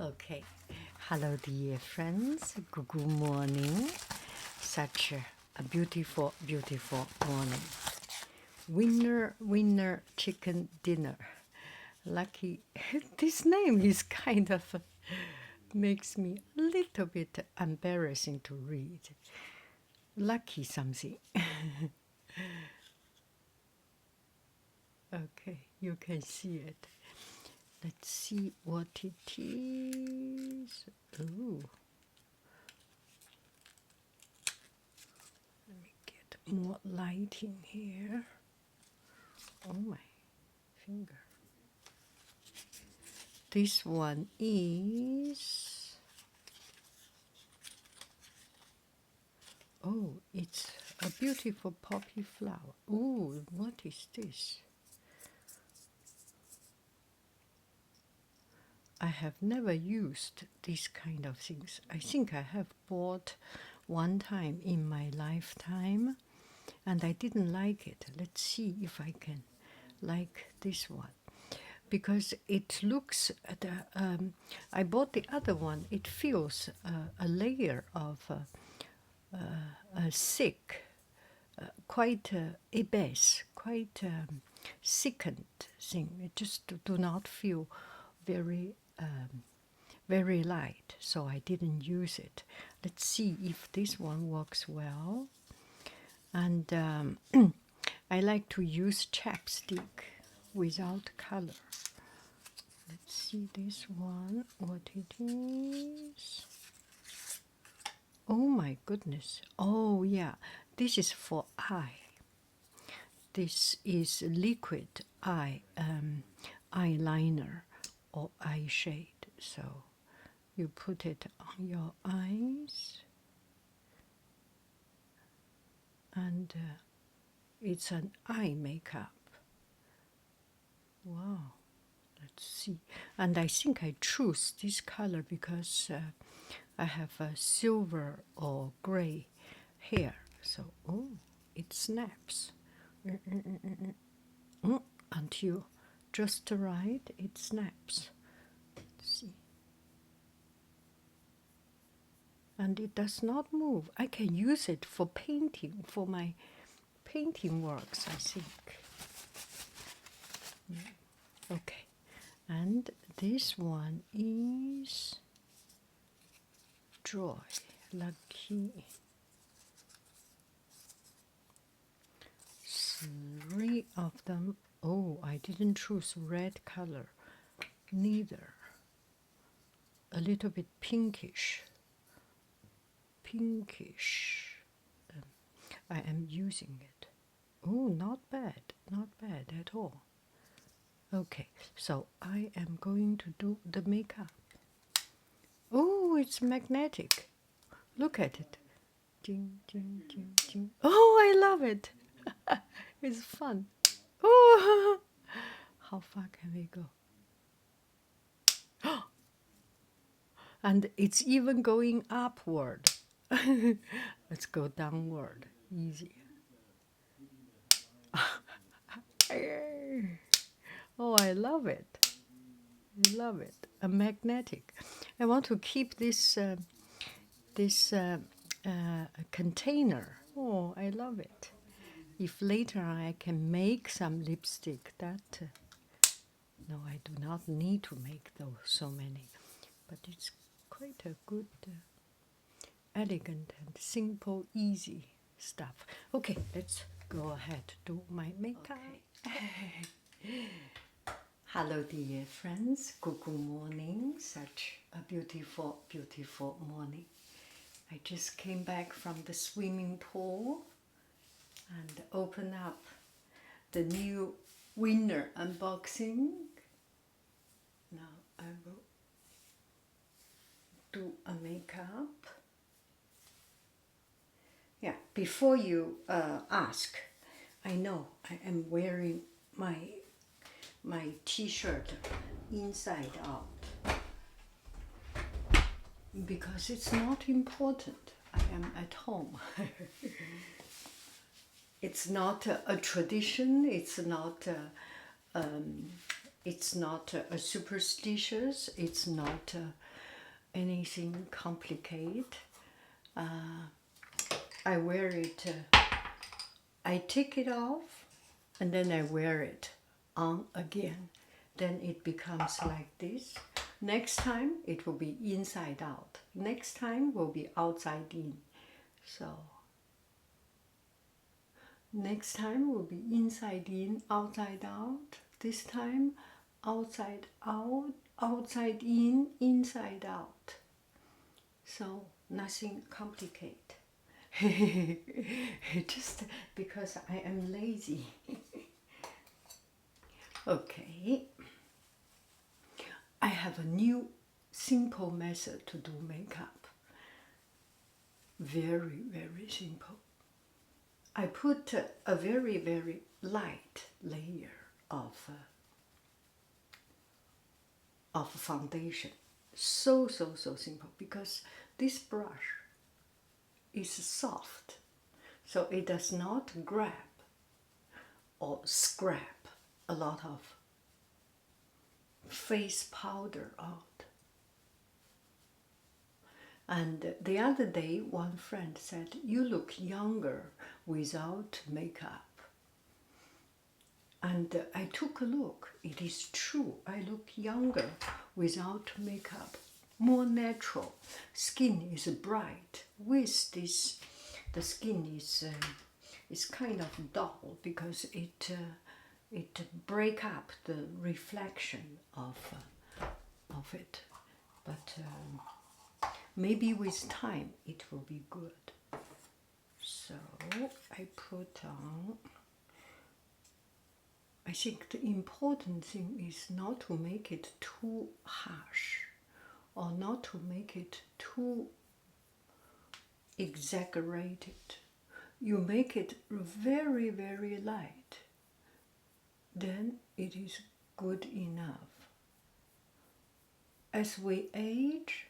Okay, hello dear friends, good morning. Such a beautiful, beautiful morning. Winner chicken dinner. Lucky, this name is kind of makes me a little bit embarrassing to read. Lucky something. Okay, you can see it. Let's see what it is. Oh, let me get more lighting here. Oh my finger. This one is, oh, it's a beautiful poppy flower. Oh, what is this? I have never used these kind of things. I think I have bought one time in my lifetime and I didn't like it. Let's see if I can like this one. Because it looks, I bought the other one, it feels a layer of a thick, quite a base, quite thickened thing. It just do not feel very very light, so I didn't use it. Let's see if this one works well. And I like to use chapstick without color. Let's see this one, what it is. Oh my goodness. Oh yeah, this is for eye. This is liquid eyeliner or eye shade. So you put it on your eyes and it's an eye makeup. Wow, let's see. And I think I choose this color because I have a silver or gray hair. So, oh, it snaps. Until just right, it snaps. Let's see. And it does not move. I can use it for painting, for my painting works, I think. Okay, and this one is Joy, Lucky. 3 of them. Oh, I didn't choose red color, neither. A little bit pinkish. Pinkish. I am using it. Oh, not bad, not bad at all. Okay, so I am going to do the makeup. Oh, it's magnetic. Look at it. Ding, ding, ding, ding. Oh, I love it. It's fun. Oh, how far can we go? And it's even going upward. Let's go downward. Easy. Oh, I love it. I love it. A magnetic. I want to keep this container. Oh, I love it. If later I can make some lipstick, that no, I do not need to make those so many, but it's quite a good, elegant and simple, easy stuff. Okay, let's go ahead to do my makeup. Okay. Hello dear friends, good morning. Such a beautiful, beautiful morning. I just came back from the swimming pool and open up the new winner unboxing. Now I will do a makeup. Yeah, before you ask, I know I am wearing my t-shirt inside out because it's not important. I am at home. It's not a tradition. It's not It's not superstitious. It's not anything complicated. I wear it. I take it off, and then I wear it on again. Then it becomes like this. Next time it will be inside out. Next time will be outside in. So next time will be inside in, outside out. This time outside out, outside in, inside out. So nothing complicated. Just because I am lazy. Okay. I have a new simple method to do makeup. Very, very simple. I put a very, very light layer of foundation. So simple, because this brush is soft, so it does not grab or scrap a lot of face powder out. And the other day, one friend said, "You look younger without makeup." And I took a look. It is true. I look younger without makeup, more natural. Skin is bright. With this, the skin is kind of dull because it break up the reflection of it. But maybe with time it will be good. So I put on. I think the important thing is not to make it too harsh or not to make it too exaggerated. You make it very, very light, then it is good enough. As we age,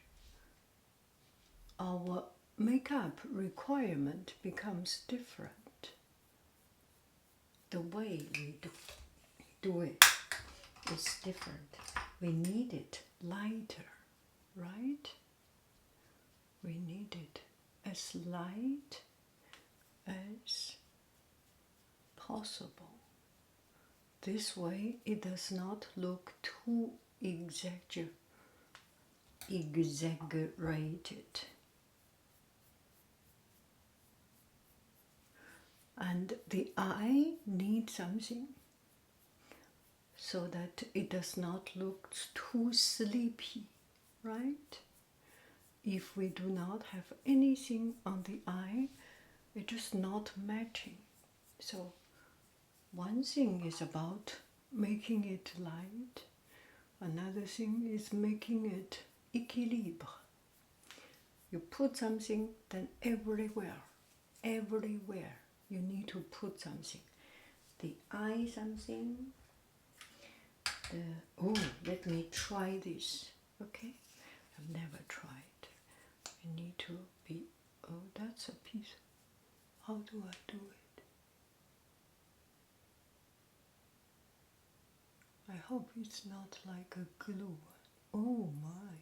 our makeup requirement becomes different. The way we do it is different. We need it lighter, right? We need it as light as possible. This way it does not look too exaggerated. And the eye needs something so that it does not look too sleepy, right? If we do not have anything on the eye, it is not matching. So one thing is about making it light, another thing is making it equilibre. You put something, then everywhere you need to put something. The eye something. Let me try this. Okay, I've never tried. I need to be. Oh, that's a piece. How do I do it? I hope it's not like a glue. Oh my.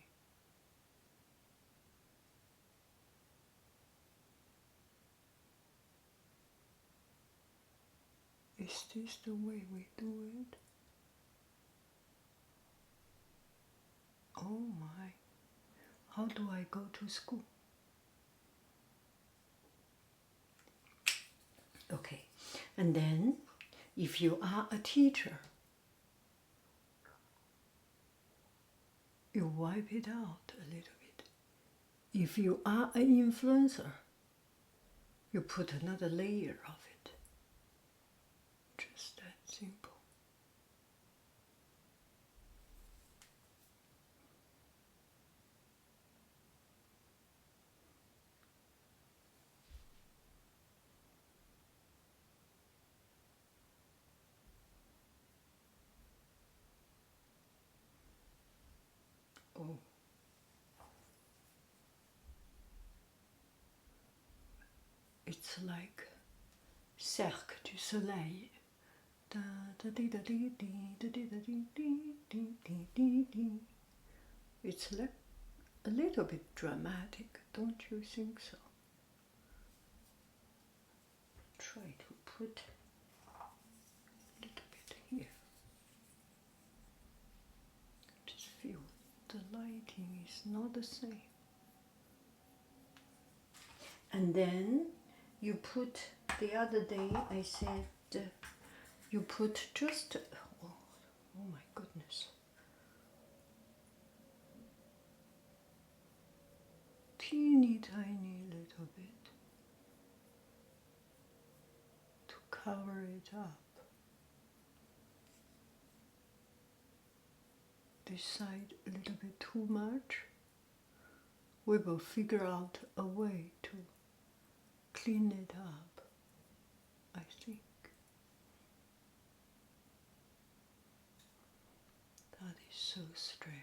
Is this the way we do it? Oh my. How do I go to school? Okay. And then, if you are a teacher, you wipe it out a little bit. If you are an influencer, you put another layer of it. Just that simple. Oh. It's like Cercle du Soleil. Da da dee da dee dee da dee da dee dee dee dee dee dee. It's like a little bit dramatic, don't you think so? Try to put a little bit here. Just feel the lighting is not the same. And then you put, the other day I said, you put just, oh my goodness, teeny tiny little bit to cover it up. This side a little bit too much. We will figure out a way to clean it up, I think. That is so strange.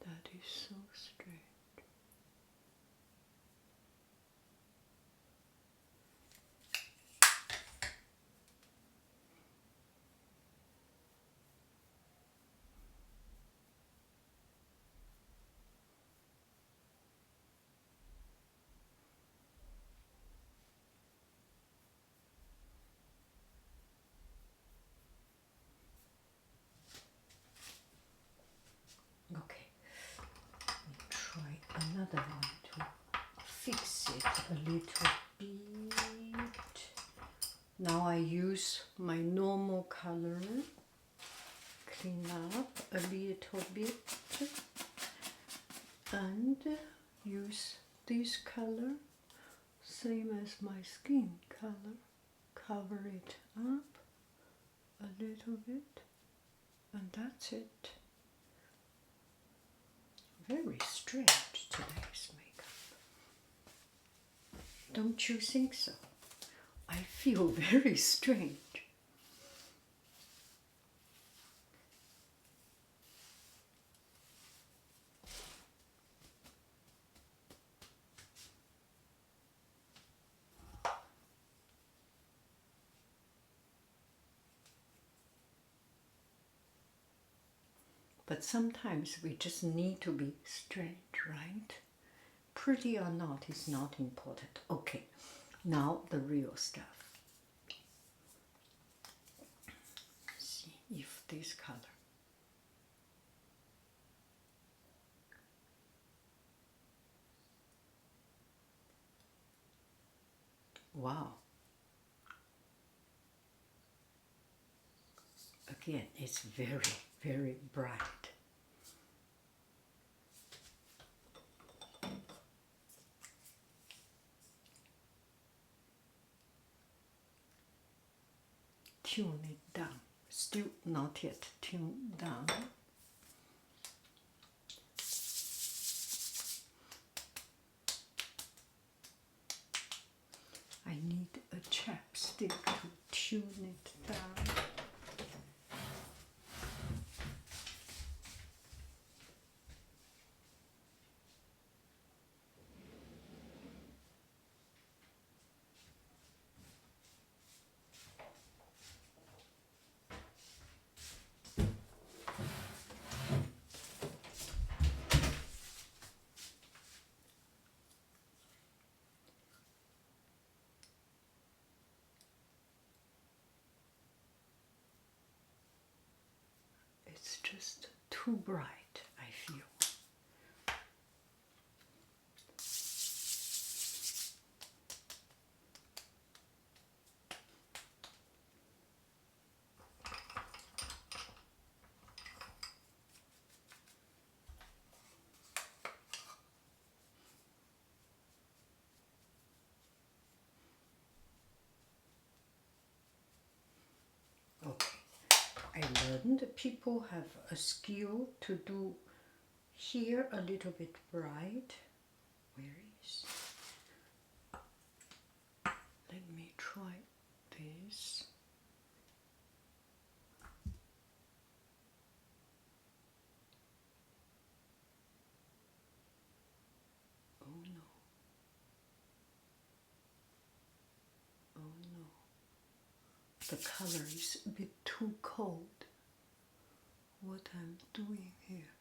That is so strange. Okay, let me try another one to fix it a little bit. Now I use my normal color, clean up a little bit, and use this color, same as my skin color, cover it up a little bit, and that's it. Very strange today's makeup. Don't you think so? I feel very strange. But sometimes we just need to be strange, right? Pretty or not is not important. Okay, now the real stuff. See if this color. Wow. Again, it's very, very bright. Tune it down. Still not yet tuned down. I need a chapstick to tune it down. It's just too bright, I feel. Okay, I learned people have a skill to do here a little bit bright. Where is? Let me try this. the color is a bit too cold. What I'm doing here.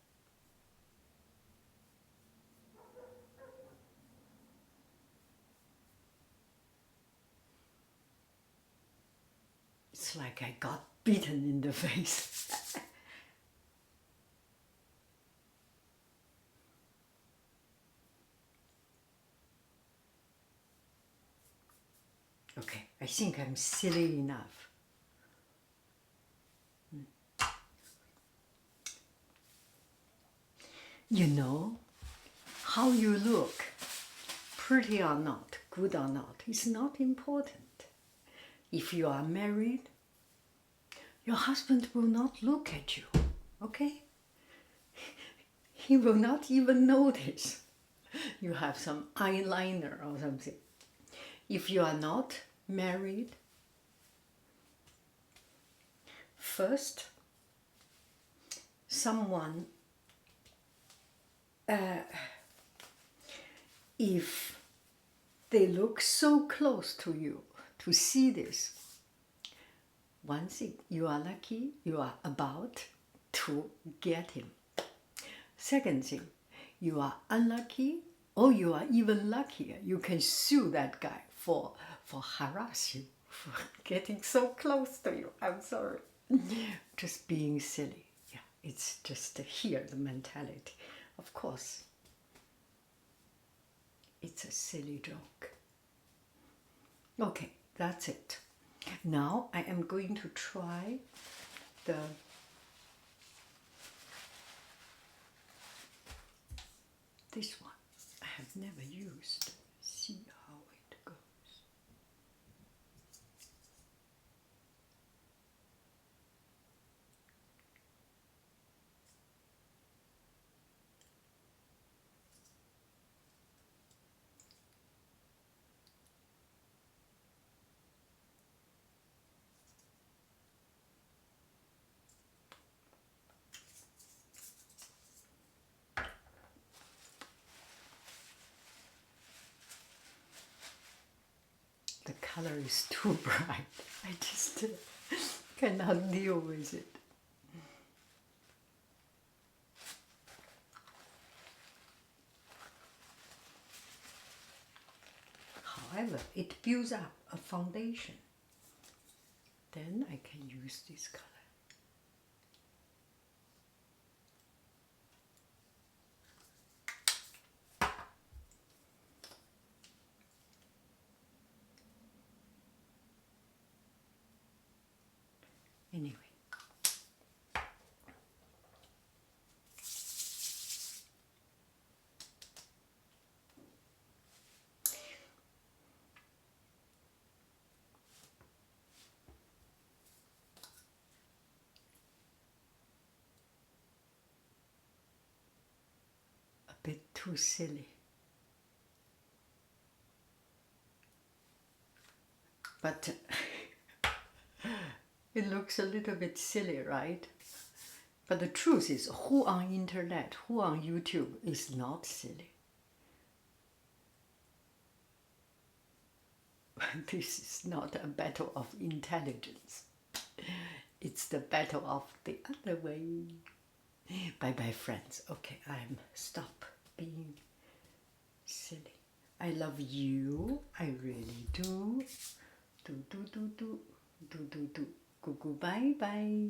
It's like I got beaten in the face. Okay, I think I'm silly enough. You know, how you look, pretty or not, good or not, is not important. If you are married, your husband will not look at you, okay? He will not even notice you have some eyeliner or something. If you are not married, first, someone, if they look so close to you to see this, one thing, you are lucky you are about to get him. Second thing, you are unlucky, or you are even luckier. You can sue that guy for harass you, for getting so close to you. I'm sorry. Just being silly. Yeah, it's just here, the mentality. Of course, it's a silly joke. Okay, that's it. Now I am going to try this one. I have never used. See how it goes. The color is too bright. I just cannot deal with it. However, it builds up a foundation. Then I can use this color. Anyway. A bit too silly. But it looks a little bit silly, right? But the truth is, who on internet, who on YouTube is not silly? This is not a battle of intelligence. It's the battle of the other way. Bye-bye, friends. Okay, I'm stop being silly. I love you. I really do. Do. Go, bye-bye.